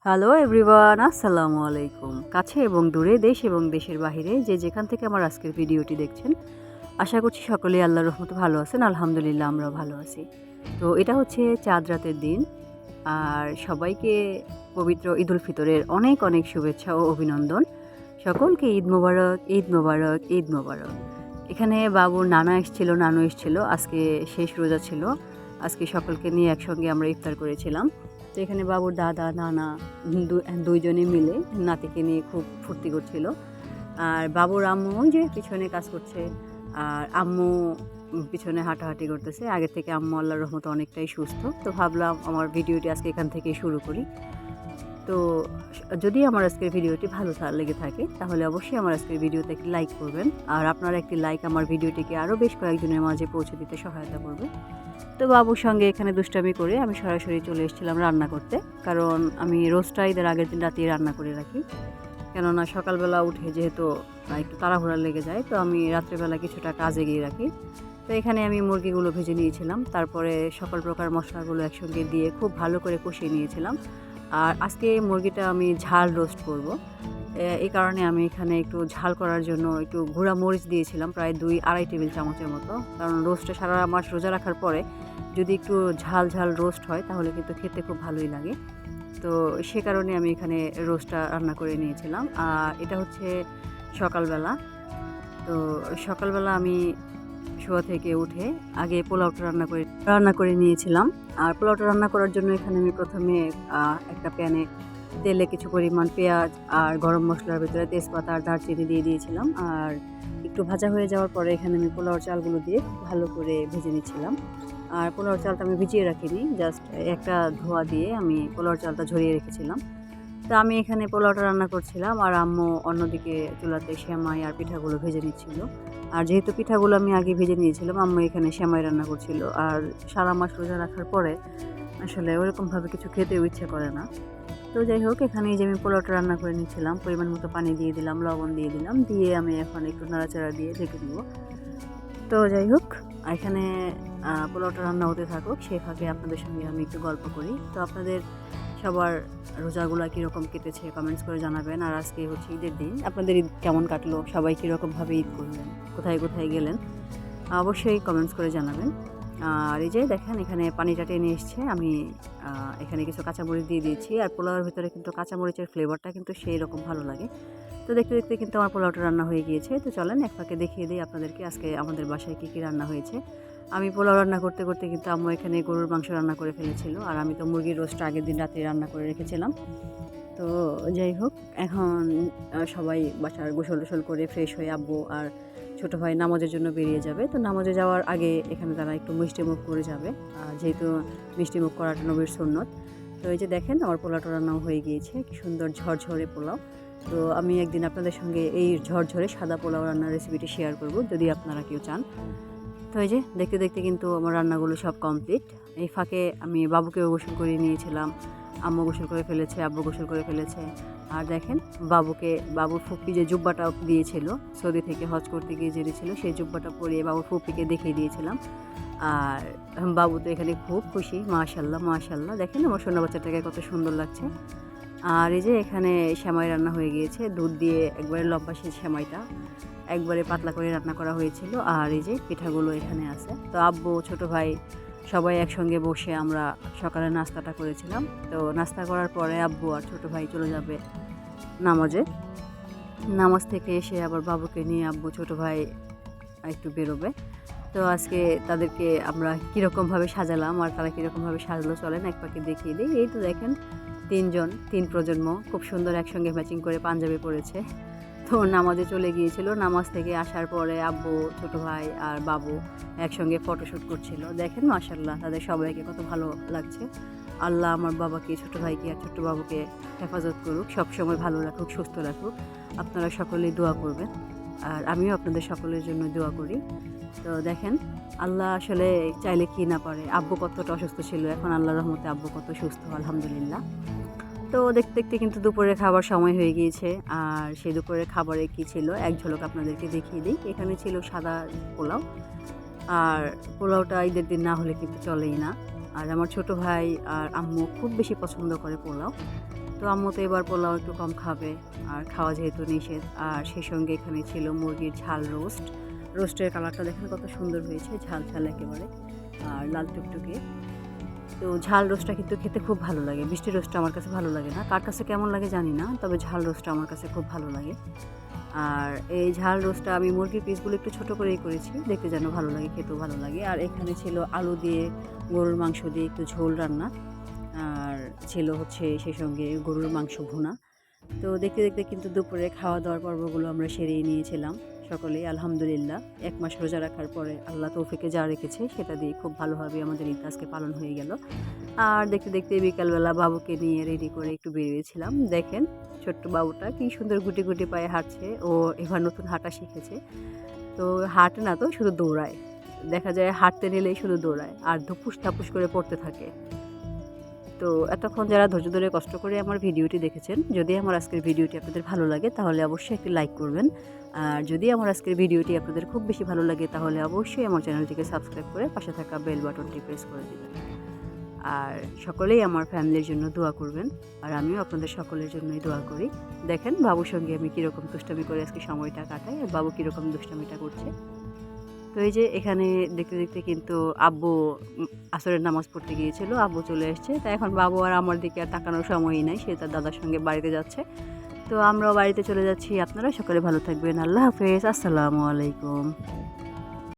Hello everyone, আসসালামু আলাইকুম। কাছে এবং দূরে, দেশ এবং দেশের বাহিরে যে যেখান থেকে আমার আজকের ভিডিওটি দেখছেন, আশা করছি সকলেই আল্লাহর রহমতে ভালো আছেন। আলহামদুলিল্লাহ আমরাও ভালো আছি। তো এটা হচ্ছে চাঁদ রাতের দিন, আর সবাইকে পবিত্র ঈদুল ফিতরের অনেক অনেক শুভেচ্ছা ও অভিনন্দন। সকলকে ঈদ মোবারক, ঈদ মোবারক, ঈদ মোবারক। এখানে বাবুর নানা এসেছিল, নানু এসেছিল। আজকে শেষ রোজা ছিল। আজকে সকলকে নিয়ে একসঙ্গে আমরা ইফতার করেছিলাম। তো এখানে বাবুর দাদা, নানা দুইজনে মিলে নাতিকে নিয়ে খুব ফুর্তি করছিল। আর বাবুর আম্মু ওই যে পিছনে কাজ করছে, আর আম্মু পিছনে হাঁটাহাঁটি করতেছে। আগে থেকে আম্মু আল্লাহর রহমতে অনেকটাই সুস্থ। তো ভাবলাম আমার ভিডিওটি আজকে এখান থেকেই শুরু করি। তো যদি আমার আজকের ভিডিওটি ভালো লেগে থাকে তাহলে অবশ্যই আমার আজকের ভিডিওতে একটি লাইক করবেন। আর আপনার একটি লাইক আমার ভিডিওটিকে আরও বেশ কয়েকজনের মাঝে পৌঁছে দিতে সহায়তা করবে। তো বাবুর সঙ্গে এখানে দুষ্টামি করে আমি সরাসরি চলে এসেছিলাম রান্না করতে, কারণ আমি রোজটা ঈদের আগের দিন রাতেই রান্না করে রাখি। কেননা সকালবেলা উঠে যেহেতু একটু তাড়াহুড়া লেগে যায়, তো আমি রাত্রেবেলা কিছুটা কাজ এগিয়ে রাখি। তো এখানে আমি মুরগিগুলো ভেজে নিয়েছিলাম, তারপরে সকল প্রকার মশলাগুলো একসঙ্গে দিয়ে খুব ভালো করে কষিয়ে নিয়েছিলাম। আর আজকে মুরগিটা আমি ঝাল রোস্ট করব। এই কারণে আমি এখানে একটু ঝাল করার জন্য একটু গুঁড়া মরিচ দিয়েছিলাম, প্রায় 2-2.5 টেবিল চামচের মতো। কারণ রোস্টটা সারা মাস রোজা রাখার পরে যদি একটু ঝাল ঝাল রোস্ট হয় তাহলে কিন্তু খেতে খুব ভালোই লাগে। তো সে কারণে আমি এখানে রোস্টটা রান্না করে নিয়েছিলাম। আর এটা হচ্ছে সকালবেলা। তো সকালবেলা আমি শোয়া থেকে উঠে আগে পোলাওটা রান্না করে নিয়েছিলাম। আর পোলাওটা রান্না করার জন্য এখানে আমি প্রথমে একটা প্যানে তেলে কিছু পরিমাণ পেঁয়াজ আর গরম মশলার ভিতরে তেজপাতা আর দারচিনি দিয়ে দিয়েছিলাম। আর একটু ভাজা হয়ে যাওয়ার পরে এখানে আমি পোলাওর চালগুলো দিয়ে ভালো করে ভেজে নিচ্ছিলাম। আর পোলাওর চালটা আমি ভিজিয়ে রাখিনি, জাস্ট একটা ধোয়া দিয়ে আমি পোলাওর চালটা ঝরিয়ে রেখেছিলাম। তো আমি এখানে পোলাওটা রান্না করছিলাম, আর আম্মু অন্যদিকে চুলাতে সেমাই আর পিঠাগুলো ভেজে নিচ্ছিল। আর যেহেতু পিঠাগুলো আমি আগে ভেজে নিয়েছিলাম, আম্মু এখানে সেমাই রান্না করছিল। আর সারা মাস রোজা রাখার পরে আসলে ওরকমভাবে কিছু খেতেও ইচ্ছে করে না। তো যাই হোক, এখানে এই যে আমি পোলাওটা রান্না করে নিচ্ছিলাম, পরিমাণ মতো পানি দিয়ে দিলাম, লবণ দিয়ে দিলাম, দিয়ে আমি এখন একটু নাড়াচাড়া দিয়ে ঢেকে দিব। তো যাই হোক, এখানে পোলাওটা রান্না হতে থাকুক, সেই ফাঁকে আপনাদের সঙ্গে আমি একটু গল্প করি। তো আপনাদের সবার রোজাগুলো কীরকম কেটেছে কমেন্টস করে জানাবেন। আর আজকে হচ্ছে ঈদের দিন, আপনাদের ঈদ কেমন কাটলো, সবাই কীরকমভাবে ঈদ করলেন, কোথায় কোথায় গেলেন, অবশ্যই কমেন্টস করে জানাবেন। আর এই যে দেখেন এখানে পানিটা টেনে এসছে, আমি এখানে কিছু কাঁচামরিচ দিয়ে দিয়েছি। আর পোলাওয়ের ভিতরে কিন্তু কাঁচামরিচের ফ্লেভারটা কিন্তু সেই রকম ভালো লাগে। তো দেখতে দেখতে কিন্তু আমার পোলাওটা রান্না হয়ে গিয়েছে। তো চলেন এক ফাঁকে দেখিয়ে দিই আপনাদেরকে আজকে আমাদের বাসায় কী কী রান্না হয়েছে। আমি পোলাও রান্না করতে করতে কিন্তু আম্মু এখানে গরুর মাংস রান্না করে ফেলেছিল। আর আমি তো মুরগির রোস্টটা আগের দিন রাতে রান্না করে রেখেছিলাম। তো যাই হোক, এখন সবাই বাসার গোসল টোসল করে ফ্রেশ হয়ে আব্বু আর ছোটো ভাই নামাজের জন্য বেরিয়ে যাবে। তো নামাজে যাওয়ার আগে এখানে তারা একটু মিষ্টিমুখ করে যাবে, যেহেতু মিষ্টিমুখ করাটা নবীর সুন্নত। তো এই যে দেখেন আমার পোলাওটা রান্নাও হয়ে গিয়েছে, কি সুন্দর ঝরঝরে পোলাও। তো আমি একদিন আপনাদের সঙ্গে এই ঝরঝরে সাদা পোলাও রান্নার রেসিপিটি শেয়ার করব, যদি আপনারা কেউ চান। তো এই যে দেখতে দেখতে কিন্তু আমার রান্নাগুলো সব কমপ্লিট। এই ফাঁকে আমি বাবুকেও গোসল করিয়ে নিয়েছিলাম। আম্মু গোসল করে ফেলেছে, আব্বু গোসল করে ফেলেছে। আর দেখেন বাবুর ফুপি যে জুব্বাটা দিয়েছিল, সৌদি থেকে হজ করতে গিয়ে যে দিয়েছিল, সেই জুব্বাটা পরিয়ে বাবুর ফুপিকে দেখিয়ে দিয়েছিলাম। আর বাবু তো এখানে খুব খুশি, মাশাল্লাহ মাশাল্লাহ। দেখেন আমার সোনা বাচ্চাটাকে কত সুন্দর লাগছে। আর এই যে এখানে সেমাই রান্না হয়ে গিয়েছে, দুধ দিয়ে একবারে লম্বা সেই সেমাইটা একবারে পাতলা করে রান্না করা হয়েছিল। আর এই যে পিঠাগুলো এখানে আছে। তো আব্বু, ছোটো ভাই সবাই একসঙ্গে বসে আমরা সকালে নাস্তাটা করেছিলাম। তো নাস্তা করার পরে আব্বু আর ছোটো ভাই চলে যাবে নামাজে। নামাজ থেকে এসে আবার বাবুকে নিয়ে আব্বু, ছোটো ভাই একটু বেরোবে। তো আজকে তাদেরকে আমরা কীরকমভাবে সাজালাম আর তারা কীরকমভাবে সাজলো চলেন এক পাকে দেখিয়ে দিই। এই তো দেখেন তিন প্রজন্ম খুব সুন্দর একসঙ্গে ম্যাচিং করে পাঞ্জাবি পরেছে। তো নামাজে চলে গিয়েছিল, নামাজ থেকে আসার পরে আব্বু, ছোটো ভাই আর বাবু একসঙ্গে ফটোশ্যুট করছিল। দেখেন মাশাল্লাহ তাদের সবাইকে কত ভালো লাগছে। আল্লাহ আমার বাবাকে, ছোটো ভাইকে আর ছোট্ট বাবুকে হেফাজত করুক, সবসময় ভালো রাখুক, সুস্থ রাখুক। আপনারা সকলেই দোয়া করবেন, আর আমিও আপনাদের সকলের জন্য দোয়া করি। তো দেখেন আল্লাহ আসলে চাইলে কি না পারে। আব্বু কতটা অসুস্থ ছিল, এখন আল্লাহর রহমতে আব্বু কত সুস্থ, আলহামদুলিল্লাহ। তো দেখতে দেখতে কিন্তু দুপুরের খাবার সময় হয়ে গিয়েছে। আর সেই দুপুরের খাবারে কি ছিল এক ঝলক আপনাদেরকে দেখিয়ে দিই। এখানে ছিল সাদা পোলাও। আর পোলাওটা ঈদের দিন না হলে কিন্তু চলেই না। আর আমার ছোটো ভাই আর আম্মু খুব বেশি পছন্দ করে পোলাও। তো আম্মু তো এবার পোলাও একটু কম খাবে, আর খাওয়া যেহেতু নিষেধ। আর সেই সঙ্গে এখানে ছিল মুরগির ঝাল রোস্ট। রোস্টের কালারটা দেখেন কত সুন্দর হয়েছে, ঝাল ঝাল একেবারে আর লাল টুকটুকে। তো ঝাল রোস্টটা কিন্তু খেতে খুব ভালো লাগে। মিষ্টি রোস্টটা আমার কাছে ভালো লাগে না, কার কাছে কেমন লাগে জানি না, তবে ঝাল রোস্টটা আমার কাছে খুব ভালো লাগে। আর এই ঝাল রোস্টটা আমি মুরগির পিসগুলো একটু ছোটো করেই করেছি, দেখতে যেন ভালো লাগে, খেতেও ভালো লাগে। আর এখানে ছিল আলু দিয়ে গরুর মাংস দিয়ে একটু ঝোল রান্না, আর ছিল হচ্ছে সেই সঙ্গে গরুর মাংস ভুনা। তো দেখতে দেখতে কিন্তু দুপুরে খাওয়া দাওয়ার পর্বগুলো আমরা সেরেই নিয়েছিলাম সকলেই, আলহামদুলিল্লাহ। 1 মাস রোজা রাখার পরে আল্লাহ তৌফিকে যা রেখেছে সেটা দিয়ে খুব ভালোভাবে আমাদের ঈদ আজকে পালন হয়ে গেল। আর দেখতে দেখতে বিকালবেলা বাবুকে নিয়ে রেডি করে একটু বেরিয়েছিলাম। দেখেন ছোট্ট বাবুটা কি সুন্দর গুটি গুটি পায়ে হাঁটছে, ও এবার নতুন হাঁটা শিখেছে। তো হাঁটে না, তো শুধু দৌড়ায়, দেখা যায় হাঁটতে নিলেই শুধু দৌড়ায় আর ধুপুস থাপুস করে পড়তে থাকে। তো এতক্ষণ যারা ধৈর্য ধরে কষ্ট করে আমার ভিডিওটি দেখেছেন, যদি আমার আজকের ভিডিওটি আপনাদের ভালো লাগে তাহলে অবশ্যই একটি লাইক করবেন। আর যদি আমার আজকের ভিডিওটি আপনাদের খুব বেশি ভালো লাগে তাহলে অবশ্যই আমার চ্যানেলটিকে সাবস্ক্রাইব করে পাশে থাকা বেল বাটনটি প্রেস করে দেবেন। আর সকলেই আমার ফ্যামিলির জন্য দোয়া করবেন, আর আমিও আপনাদের সকলের জন্যই দোয়া করি। দেখেন বাবুর সঙ্গে আমি কীরকম দুষ্টামি করে আজকে সময়টা কাটাই, আর বাবু কীরকম দুষ্টামিটা করছে। তো এই যে এখানে দেখতে দেখতে কিন্তু আব্বু আসরের নামাজ পড়তে গিয়েছিল, আব্বু চলে এসছে। তা এখন বাবু আর আমার দিকে আর তাকানোর সময়ই নাই, সে তার দাদার সঙ্গে বাড়িতে যাচ্ছে। তো আমরাও বাড়িতে চলে যাচ্ছি। আপনারা সকলে ভালো থাকবেন। আল্লাহ হাফেজ, আসসালামু আলাইকুম।